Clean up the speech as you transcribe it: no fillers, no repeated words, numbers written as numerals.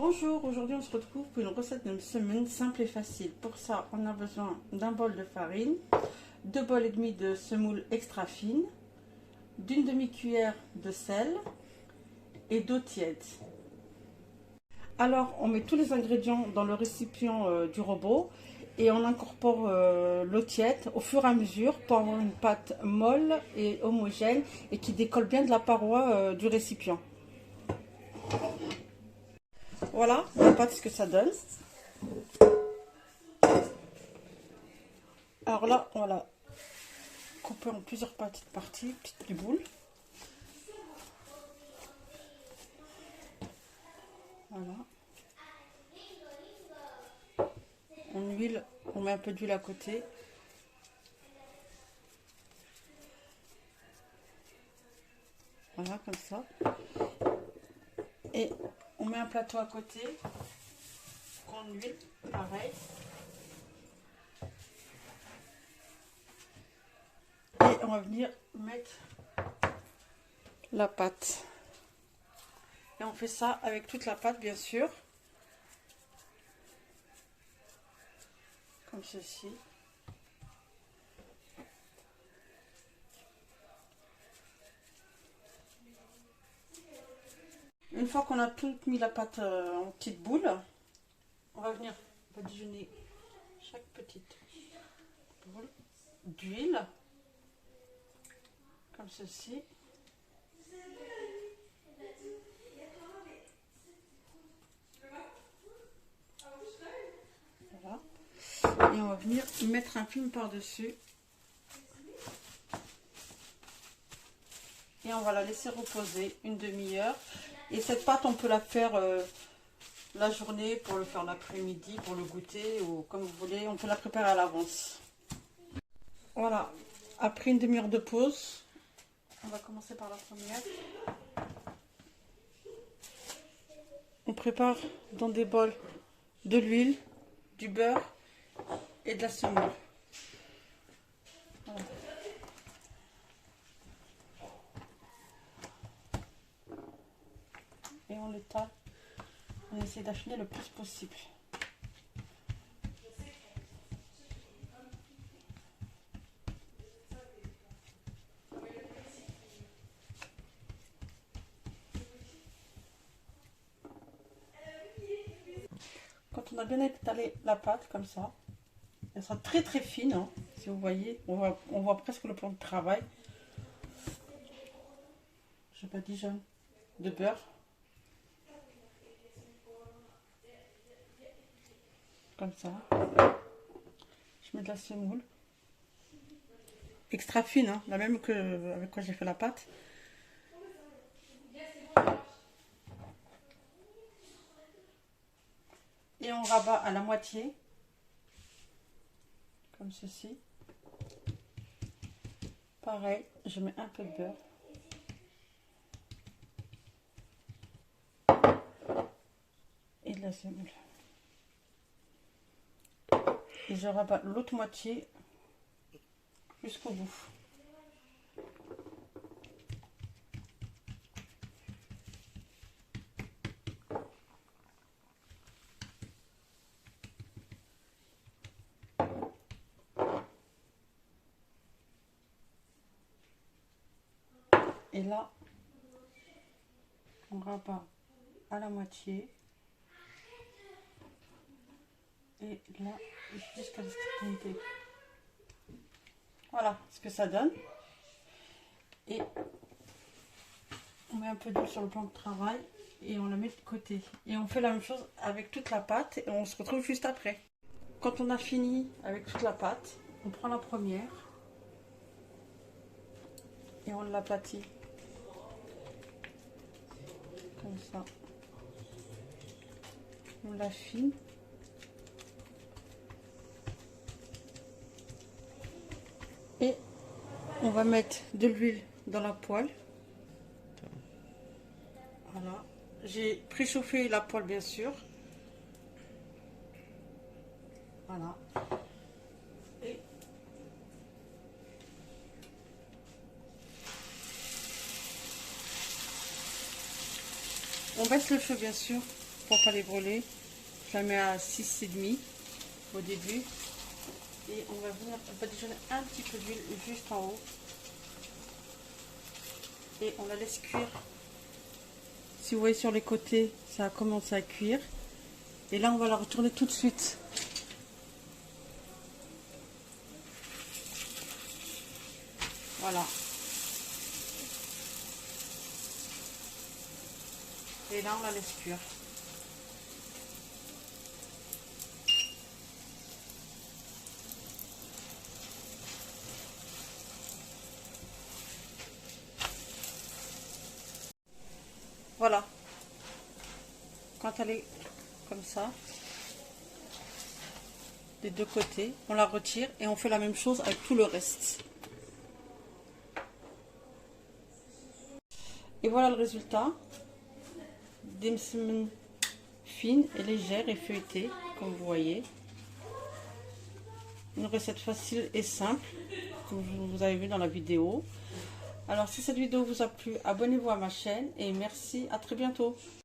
Bonjour, aujourd'hui on se retrouve pour une recette de semoule simple et facile. Pour ça, on a besoin d'un bol de farine, 2 bols et demi de semoule extra fine, d'une demi-cuillère de sel et d'eau tiède. Alors, on met tous les ingrédients dans le récipient du robot et on incorpore l'eau tiède au fur et à mesure pour avoir une pâte molle et homogène et qui décolle bien de la paroi du récipient. Voilà la pâte, ce que ça donne. Alors là, on va la couper en plusieurs petites parties, petites boules. Voilà. On met un peu d'huile à côté. Voilà, comme ça. Et on met un plateau à côté. Grande huile, pareil. Et on va venir mettre la pâte. Et on fait ça avec toute la pâte, bien sûr. Comme ceci. Une fois qu'on a tout mis la pâte en petites boules, on va venir badigeonner chaque petite boule d'huile, comme ceci. Voilà. Et on va venir mettre un film par-dessus. Et on va la laisser reposer une demi-heure. Et cette pâte, on peut la faire la journée, pour le faire l'après-midi, pour le goûter, ou comme vous voulez. On peut la préparer à l'avance. Voilà. Après une demi-heure de pause, on va commencer par la première. On prépare dans des bols de l'huile, du beurre et de la semoule. Voilà. Et on l'étale. On essaie d'affiner le plus possible. Quand on a bien étalé la pâte comme ça, elle sera très très fine, hein, si vous voyez, on voit presque le plan de travail. Je badigeonne de beurre. Comme ça. Je mets de la semoule. Extra fine, hein, la même que avec quoi j'ai fait la pâte. Et on rabat à la moitié. Comme ceci. Pareil, je mets un peu de beurre. Et de la semoule. Et je rabats l'autre moitié jusqu'au bout. Et là, on rabat à la moitié. Et là, jusqu'à l'extrémité. Voilà ce que ça donne. Et on met un peu d'huile sur le plan de travail et on la met de côté. Et on fait la même chose avec toute la pâte et on se retrouve juste après. Quand on a fini avec toute la pâte, on prend la première et on l'aplatit. Comme ça. On l'affine. Et on va mettre de l'huile dans la poêle. Voilà. J'ai préchauffé la poêle, bien sûr. Voilà. Et on baisse le feu, bien sûr. pour pas les brûler. Je la mets à 6,5 au début. Et on va venir badigeonner un petit peu d'huile juste en haut. Et on la laisse cuire. Si vous voyez sur les côtés, ça a commencé à cuire. Et là, on va la retourner tout de suite. Voilà. Et là, on la laisse cuire. Voilà. Quand elle est comme ça, des deux côtés, on la retire et on fait la même chose avec tout le reste. Et voilà le résultat. Des semaines fines et légères et feuilletées, comme vous voyez. Une recette facile et simple, comme vous avez vu dans la vidéo. Alors si cette vidéo vous a plu, abonnez-vous à ma chaîne et merci, à très bientôt.